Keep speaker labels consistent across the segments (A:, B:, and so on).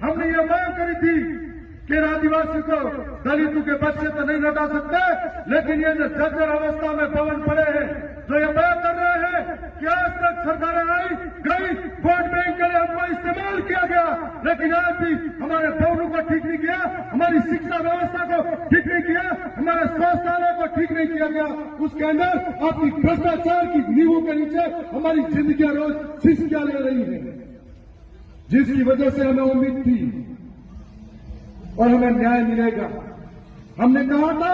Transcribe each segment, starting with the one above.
A: हमने ये मांग करी थी कि आदिवासी को दलितों के बच्चे तो नहीं लौटा सकते, लेकिन ये जो जर्जर अवस्था में भवन पड़े हैं, जो ये तय कर रहे हैं कि आज तक सरकारें आई गई, वोट बैंक के लिए हमको इस्तेमाल किया गया, लेकिन आज भी हमारे भवनों को ठीक नहीं किया, हमारी शिक्षा व्यवस्था को ठीक नहीं किया, हमारे शौचालय को ठीक नहीं किया गया। उसके अंदर आपकी भ्रष्टाचार की नींवों के नीचे हमारी जिंदगियां रोज सिसकियां ले रही है, जिसकी वजह से हमें उम्मीद थी और हमें न्याय मिलेगा। हमने कहा था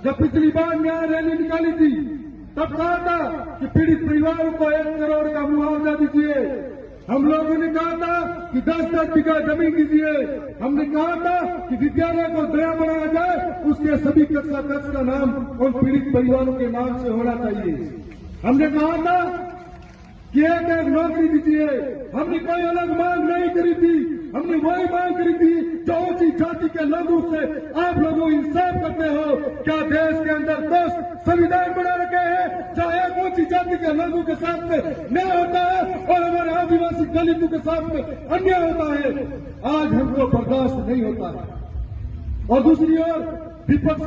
A: जब पिछली बार न्याय रैली निकाली थी तब कहा था कि पीड़ित परिवारों को 1 करोड़ का मुआवजा दीजिए। हम लोगों ने कहा था कि 10-10 बीघा जमीन दीजिए। हमने कहा था कि विद्यालय को दया बनाया जाए, उसके सभी कक्षा का नाम उन पीड़ित परिवारों के नाम से होना चाहिए। हमने कहा था कि एक नौकरी दीजिए। हमने कोई अलग मांग नहीं करी थी, हमने वही मांग करी थी जो ऊंची जाति के लोगों से आप लोगों इंसाफ करते हो। क्या देश के अंदर दोस्त संविधान बना रखे हैं जहां एक ऊंची जाति के लोगों के साथ में न्याय होता है और हमारे आदिवासी दलितों के साथ में अन्याय होता है? आज हमको बर्दाश्त नहीं होता है। और दूसरी ओर विपक्ष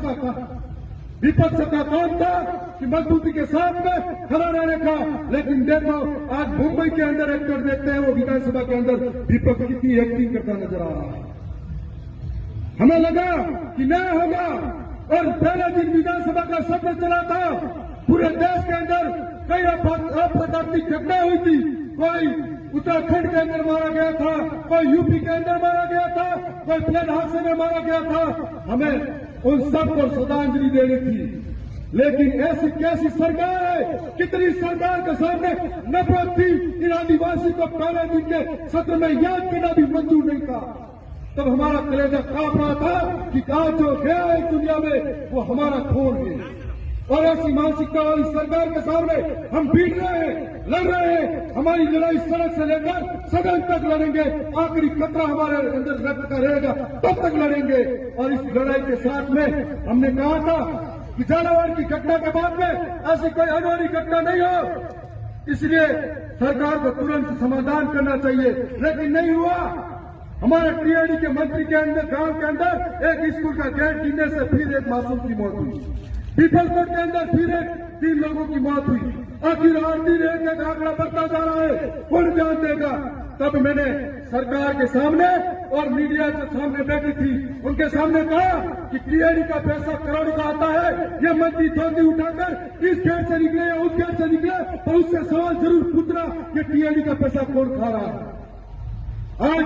A: का काम था कि मजबूती के साथ में खड़ा रहने का, लेकिन देखो आज मुंबई के अंदर एक्टर देखते हैं, वो विधानसभा के अंदर विपक्ष कितनी एक्टिंग करता नजर आ रहा है। हमें लगा कि न्याय होगा और पहले दिन विधानसभा का सत्र चला था, पूरे देश के अंदर कई अप्राकृतिक घटनाएं हुई थी। कोई उत्तराखंड के अंदर मारा गया था, कोई यूपी के अंदर मारा गया था, कोई प्लेन हादसे में मारा गया था। हमें उन सबको श्रद्धांजलि देनी थी, लेकिन ऐसी कैसी सरकार है, कितनी सरकार के सामने नफरत थी। इन आदिवासी को पहले दिन के सत्र में याद करना भी मंजूर नहीं था। तब हमारा कलेजा कांप रहा था कि आज जो गया है दुनिया में वो हमारा खून है। और ऐसी मानसिकता वाली सरकार के सामने हम भीड़ रहे हैं, लड़ रहे हैं। हमारी लड़ाई सड़क से लेकर सदन तक लड़ेंगे, आखिरी खतरा हमारे अंदर रक्त का रहेगा तब तक लड़ेंगे। और इस लड़ाई के साथ में हमने कहा था कि झालावाड़ की घटना के बाद में ऐसी कोई अनहोनी घटना नहीं हो, इसलिए सरकार को तुरंत समाधान करना चाहिए, लेकिन नहीं हुआ। हमारे टीआईडी के मंत्री के अंदर गांव के अंदर एक स्कूल का गेट गिरने से फिर एक मासूम की मौत हुई, पीपलकोट के अंदर फिर 3 लोगों की मौत हुई। आखिर आरती रेट का आंकड़ा बढ़ता जा रहा है, कौन जान देगा? तब मैंने सरकार के सामने और मीडिया के सामने बैठी थी, उनके सामने कहा कि टीआईडी का पैसा करोड़ों का आता है, ये मंत्री धोती उठाकर इस गेट से निकले या उस गेट से निकले, तो उससे सवाल जरूर पूछना कि टीआईडी का पैसा कौन खा रहा है। आज